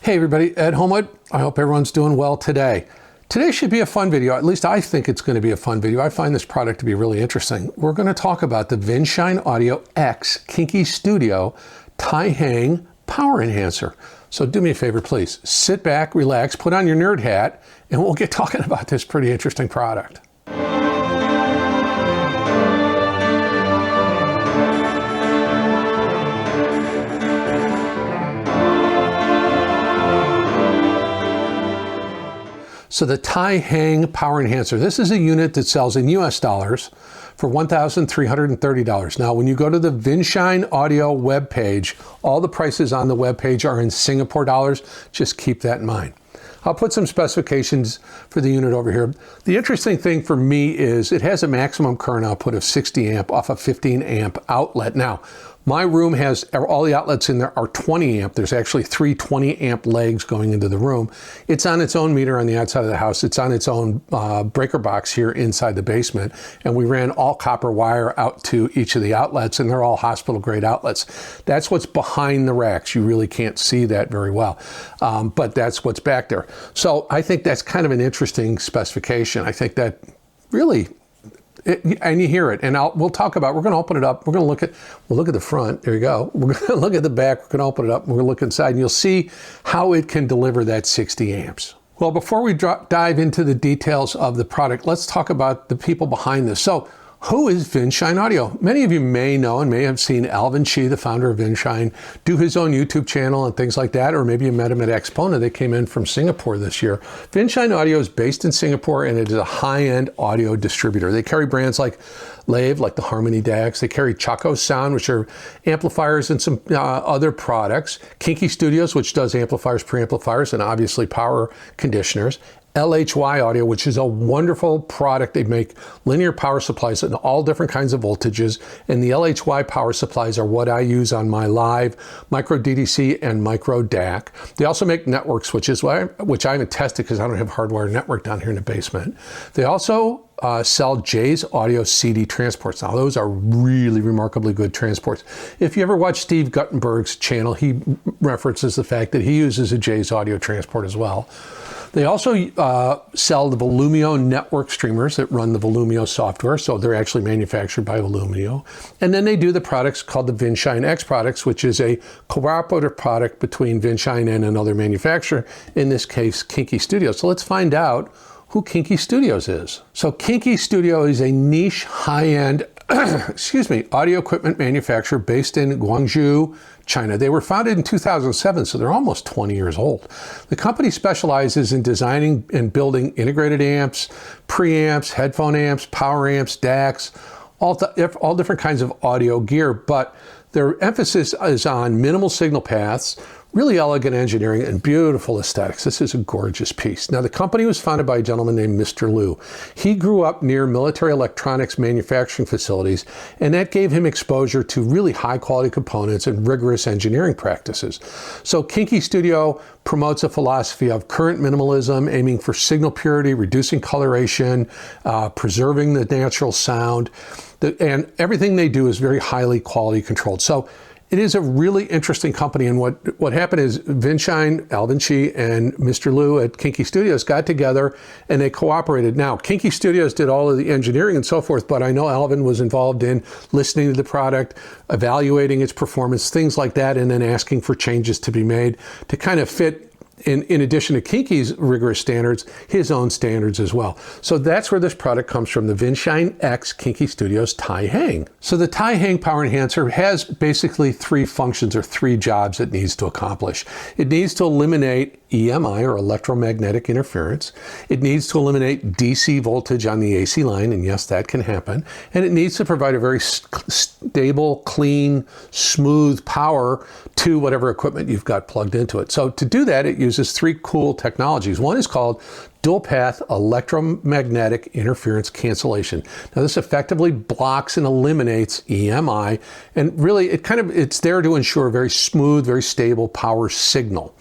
Hey everybody, Ed Homewood. I hope everyone's doing well today. Today should be a fun video. At least I think it's going to be a fun video. I find this product to be really interesting. We're going to talk about the Vinshine Audio X Kinki Studio Tiahang Power Enhancer. So do me a favor, please. Sit back, relax, put on your nerd hat, and we'll get talking about this pretty interesting product. So the Tiahang Power Enhancer, this is a unit that sells in US dollars for $1,330. Now, when you go to the Vinshine Audio webpage, all the prices on the webpage are in Singapore dollars. Just keep that in mind. I'll put some specifications for the unit over here. The interesting thing for me is it has a maximum current output of 60 amp off a 15 amp outlet. Now, my room has, all the outlets in there are 20 amp. There's actually three 20 amp legs going into the room. It's on its own meter on the outside of the house. It's on its own breaker box here inside the basement. And we ran all copper wire out to each of the outlets, and they're all hospital grade outlets. That's what's behind the racks. You really can't see that very well, but that's what's back there. So I think that's kind of an interesting specification. I think that really, and you hear it, and we'll talk about, we're going to open it up, we'll look at the front, there you go, we're going to look at the back, we're going to open it up, and we're going to look inside, and you'll see how it can deliver that 60 amps. Well, before we dive into the details of the product, let's talk about the people behind this. So, who is Vinshine Audio? Many of you may know and may have seen Alvin Chi, the founder of Vinshine, do his own YouTube channel and things like that, or maybe you met him at Expona. They came in from Singapore this year. Vinshine Audio is based in Singapore, and it is a high-end audio distributor. They carry brands like Lave, like the Harmony DACs. They carry Chaco Sound, which are amplifiers and some other products. Kinki Studios, which does amplifiers, preamplifiers, and obviously power conditioners. LHY Audio, which is a wonderful product. They make linear power supplies in all different kinds of voltages, and the LHY power supplies are what I use on my live micro DDC and micro DAC. They also make network switches, which I haven't tested because I don't have hardwire network down here in the basement. They also sell Jay's Audio CD transports. Now, those are really remarkably good transports. If you ever watch Steve Guttenberg's channel, he references the fact that he uses a Jay's Audio transport as well. They also sell the Volumio network streamers that run the Volumio software, so they're actually manufactured by Volumio. And then they do the products called the Vinshine X products, which is a cooperative product between Vinshine and another manufacturer, in this case, Kinki Studios. So let's find out who Kinki Studios is. So Kinki Studio is a niche, high-end, audio equipment manufacturer based in Guangzhou, China. They were founded in 2007, so they're almost 20 years old. The company specializes in designing and building integrated amps, preamps, headphone amps, power amps, DACs, all different kinds of audio gear, but their emphasis is on minimal signal paths, really elegant engineering, and beautiful aesthetics. This is a gorgeous piece. Now, the company was founded by a gentleman named Mr. Liu. He grew up near military electronics manufacturing facilities, and that gave him exposure to really high-quality components and rigorous engineering practices. So Kinki Studio promotes a philosophy of current minimalism, aiming for signal purity, reducing coloration, preserving the natural sound, and everything they do is very highly quality controlled. So it is a really interesting company, and what happened is Vinshine, Alvin Chi, and Mr. Liu at Kinki Studios got together and they cooperated. Now, Kinki Studios did all of the engineering and so forth, but I know Alvin was involved in listening to the product, evaluating its performance, things like that, and then asking for changes to be made to kind of fit, in addition to Kinki's rigorous standards, his own standards as well. So that's where this product comes from, the Vinshine X Kinki Studios Tiahang. So the Tiahang Power Enhancer has basically three functions or three jobs it needs to accomplish. It needs to eliminate EMI, or electromagnetic interference. It needs to eliminate DC voltage on the AC line, and yes, that can happen. And it needs to provide a very stable, clean, smooth power to whatever equipment you've got plugged into it. So to do that, it uses three cool technologies. One is called dual path electromagnetic interference cancellation. Now, this effectively blocks and eliminates EMI, and really it's there to ensure a very smooth, very stable power signal.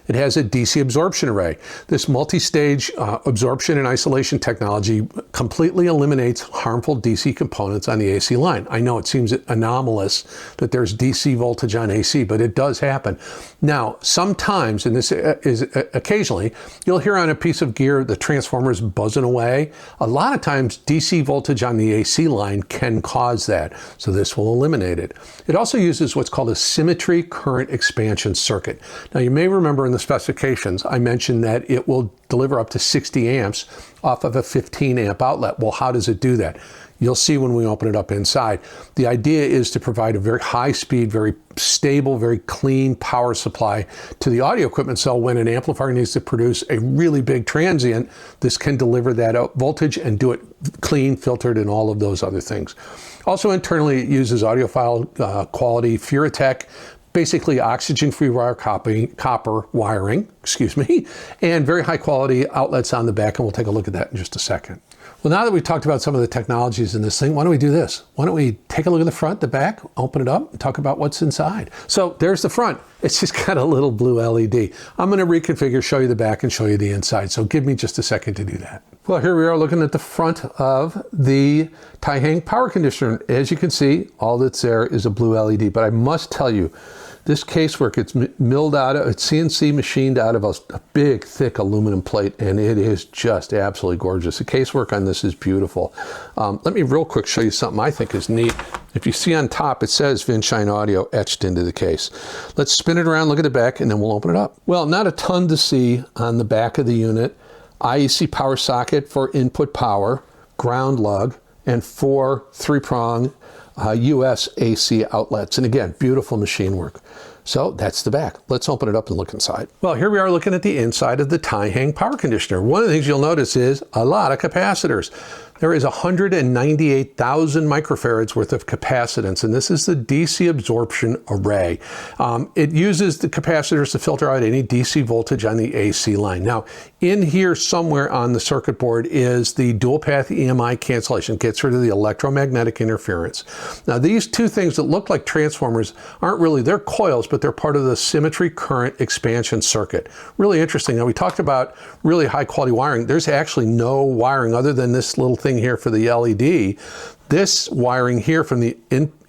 It has a DC absorption array. This multi-stage absorption and isolation technology completely eliminates harmful DC components on the AC line. I know it seems anomalous that there's DC voltage on AC, but it does happen. Now, sometimes, and this is occasionally, you'll hear on a piece of gear the transformers buzzing away. A lot of times, DC voltage on the AC line can cause that, so this will eliminate it. It also uses what's called a Symmetry current expansion circuit. Now, you may remember in the specifications, I mentioned that it will deliver up to 60 amps off of a 15 amp outlet. Well, how does it do that? You'll see when we open it up inside. The idea is to provide a very high speed, very stable, very clean power supply to the audio equipment. So when an amplifier needs to produce a really big transient, this can deliver that voltage and do it clean, filtered, and all of those other things. Also internally, it uses audiophile quality Furutech, basically oxygen-free wire copper wiring, and very high quality outlets on the back, and we'll take a look at that in just a second. Well, now that we've talked about some of the technologies in this thing, why don't we do this? Why don't we take a look at the front, the back, open it up, and talk about what's inside. So there's the front. It's just got a little blue LED. I'm going to reconfigure, show you the back, and show you the inside. So give me just a second to do that. Well, here we are looking at the front of the Tiahang power conditioner. As you can see, all that's there is a blue LED, but I must tell you, this casework, it's milled out of, it's CNC machined out of a big, thick aluminum plate, and it is just absolutely gorgeous. The casework on this is beautiful. Let me real quick show you something I think is neat. If you see on top, it says Vinshine Audio etched into the case. Let's spin it around, look at the back, and then we'll open it up. Well, not a ton to see on the back of the unit. IEC power socket for input power, ground lug, and 4 3-prong US AC outlets. And again, beautiful machine work. So that's the back. Let's open it up and look inside. Well, here we are looking at the inside of the Tiahang power conditioner. One of the things you'll notice is a lot of capacitors. There is 198,000 microfarads worth of capacitance, and this is the DC absorption array. It uses the capacitors to filter out any DC voltage on the AC line. Now, in here somewhere on the circuit board is the dual path EMI cancellation, gets rid of the electromagnetic interference. Now, these two things that look like transformers aren't really, they're coils, but they're part of the Symmetry current expansion circuit. Really interesting. Now, we talked about really high quality wiring. There's actually no wiring other than this little thing here for the LED. This wiring here from the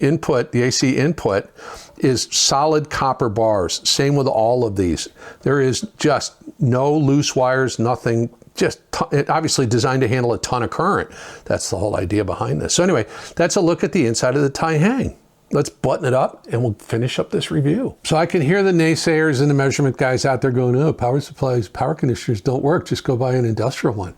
input, the AC input, is solid copper bars. Same with all of these. There is just no loose wires, nothing, just obviously designed to handle a ton of current. That's the whole idea behind this. So anyway, that's a look at the inside of the Tiahang. Let's button it up and we'll finish up this review. So I can hear the naysayers and the measurement guys out there going, oh, power supplies, power conditioners don't work, just go buy an industrial one.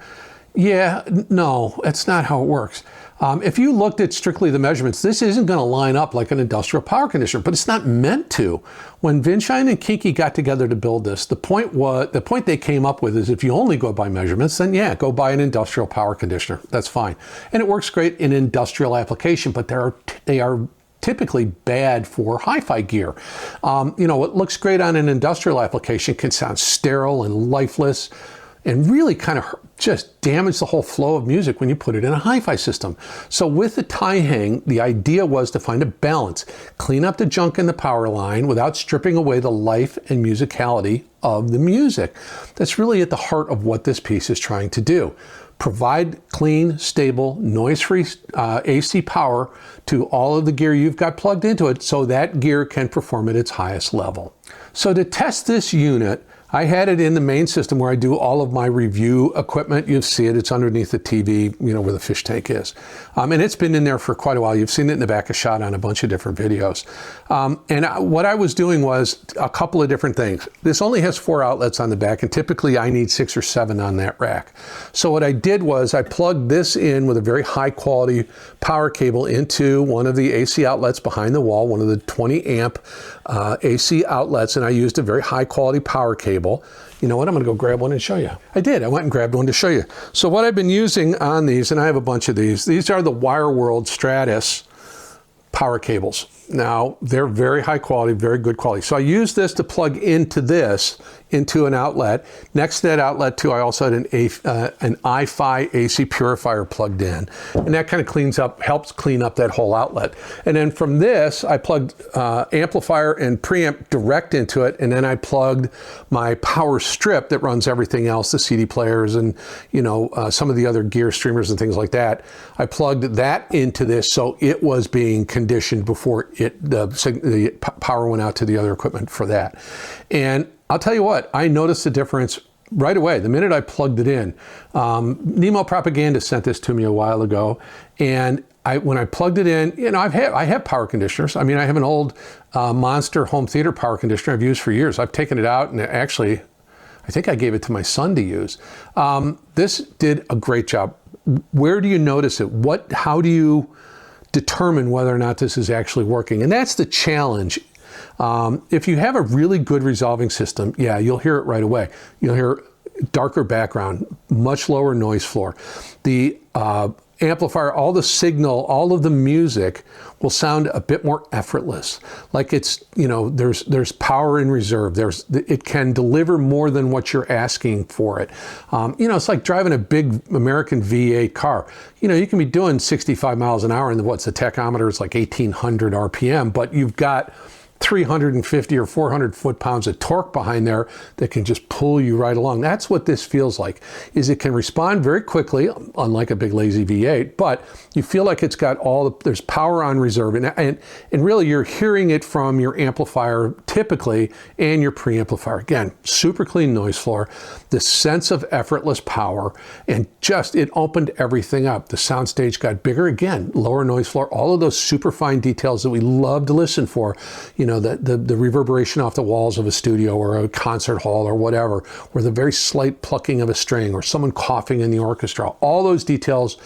Yeah, no, that's not how it works. If you looked at strictly the measurements, this isn't going to line up like an industrial power conditioner, but it's not meant to. When Vinshine and Kinki got together to build this, the point they came up with is if you only go by measurements, then yeah, go buy an industrial power conditioner. That's fine. And it works great in industrial application, but they are typically bad for hi-fi gear. You know, what looks great on an industrial application can sound sterile and lifeless and really kind of just damage the whole flow of music when you put it in a hi-fi system. So with the Tiahang, the idea was to find a balance, clean up the junk in the power line without stripping away the life and musicality of the music. That's really at the heart of what this piece is trying to do. Provide clean, stable, noise-free AC power to all of the gear you've got plugged into it so that gear can perform at its highest level. So to test this unit, I had it in the main system where I do all of my review equipment. You see it, it's underneath the TV, you know, where the fish tank is. And it's been in there for quite a while. You've seen it in the back of shot on a bunch of different videos. What I was doing was a couple of different things. This only has 4 outlets on the back, and typically I need 6 or 7 on that rack. So what I did was I plugged this in with a very high quality power cable into one of the AC outlets behind the wall, one of the 20 amp AC outlets, and I used a very high quality power cable. You know what, I'm gonna go grab one and show you. I did, I went and grabbed one to show you. So what I've been using on these, and I have a bunch of these are the Wire World Stratus power cables. Now, they're very high quality, very good quality. So I use this to plug into this, into an outlet. Next to that outlet too, I also had an Hifi AC purifier plugged in. And that kind of helps clean up that whole outlet. And then from this, I plugged amplifier and preamp direct into it. And then I plugged my power strip that runs everything else, the CD players and, you know, some of the other gear streamers and things like that. I plugged that into this, so it was being conditioned before the power went out to the other equipment for that. And I'll tell you what, I noticed the difference right away, the minute I plugged it in. Nemo Propaganda sent this to me a while ago, and when I plugged it in, you know, I have power conditioners. I mean, I have an old Monster home theater power conditioner I've used for years. I've taken it out, and actually, I think I gave it to my son to use. This did a great job. Where do you notice it? How do you determine whether or not this is actually working? And that's the challenge. If you have a really good resolving system, yeah, you'll hear it right away. You'll hear darker background, much lower noise floor. The amplifier, all the signal, all of the music will sound a bit more effortless. Like it's, you know, there's power in reserve. It can deliver more than what you're asking for it. You know, it's like driving a big American V8 car. You know, you can be doing 65 miles an hour and what's the tachometer is like 1800 RPM, but you've got 350 or 400 foot-pounds of torque behind there that can just pull you right along. That's what this feels like, is it can respond very quickly, unlike a big lazy V8, but you feel like it's got there's power on reserve. And really you're hearing it from your amplifier typically and your preamplifier. Again, super clean noise floor, this sense of effortless power, and it opened everything up. The soundstage got bigger, again, lower noise floor, all of those super fine details that we love to listen for. You know, the reverberation off the walls of a studio or a concert hall or whatever, or the very slight plucking of a string or someone coughing in the orchestra, all those details,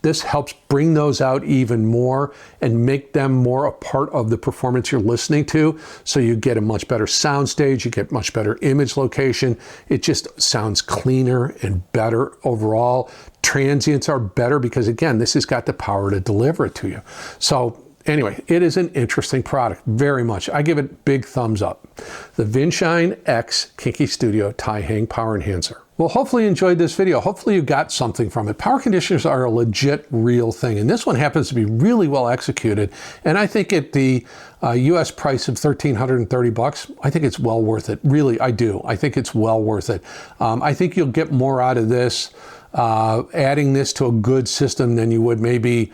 this helps bring those out even more and make them more a part of the performance you're listening to. So you get a much better soundstage, you get much better image location. It just sounds cleaner and better overall. Transients are better because, again, this has got the power to deliver it to you. So anyway, it is an interesting product, very much. I give it big thumbs up. The Vinshine X Kinki Studio Tiahang Power Enhancer. Well, hopefully you enjoyed this video. Hopefully you got something from it. Power conditioners are a legit, real thing. And this one happens to be really well executed. And I think at the US price of $1,330, I think it's well worth it. Really, I do. I think it's well worth it. I think you'll get more out of this, adding this to a good system than you would maybe,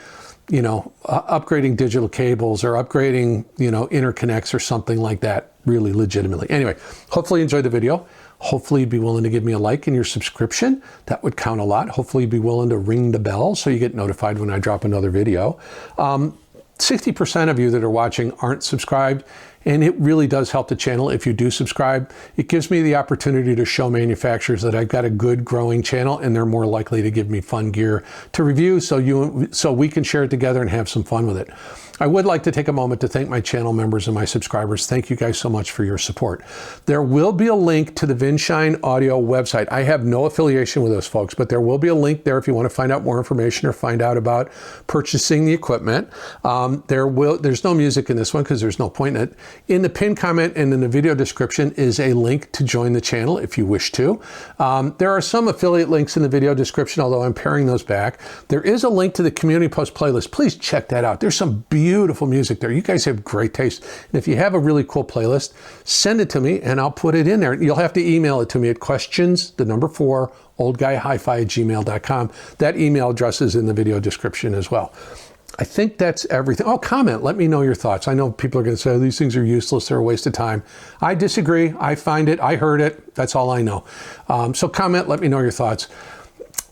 you know, upgrading digital cables or upgrading, you know, interconnects or something like that, really legitimately. Anyway, hopefully you enjoyed the video. Hopefully you'd be willing to give me a like and your subscription. That would count a lot. Hopefully you'd be willing to ring the bell so you get notified when I drop another video. 60% of you that are watching aren't subscribed, and it really does help the channel if you do subscribe. It gives me the opportunity to show manufacturers that I've got a good growing channel, and they're more likely to give me fun gear to review so we can share it together and have some fun with it. I would like to take a moment to thank my channel members and my subscribers. Thank you guys so much for your support. There will be a link to the Vinshine Audio website. I have no affiliation with those folks, but there will be a link there if you want to find out more information or find out about purchasing the equipment. There's no music in this one because there's no point in it. In the pinned comment and in the video description is a link to join the channel if you wish to. There are some affiliate links in the video description, although I'm paring those back. There is a link to the community post playlist. Please check that out. There's some beautiful music there. You guys have great taste. And if you have a really cool playlist, send it to me and I'll put it in there. You'll have to email it to me at questions4oldguyhifi@gmail.com. That email address is in the video description as well. I think that's everything. Oh, comment. Let me know your thoughts. I know people are going to say, oh, these things are useless. They're a waste of time. I disagree. I find it. I heard it. That's all I know. So comment. Let me know your thoughts.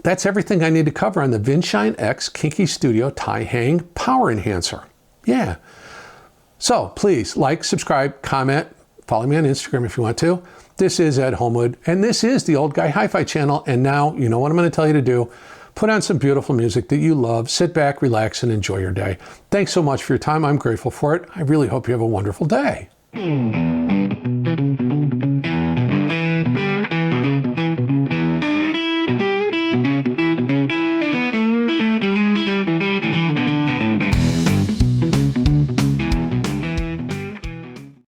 That's everything I need to cover on the Vinshine X Kinki Studio Tiahang Power Enhancer. Yeah. So please like, subscribe, comment, follow me on Instagram if you want to. This is Ed Homewood, and this is the Old Guy Hi-Fi channel. And now, you know what I'm going to tell you to do. Put on some beautiful music that you love. Sit back, relax, and enjoy your day. Thanks so much for your time. I'm grateful for it. I really hope you have a wonderful day.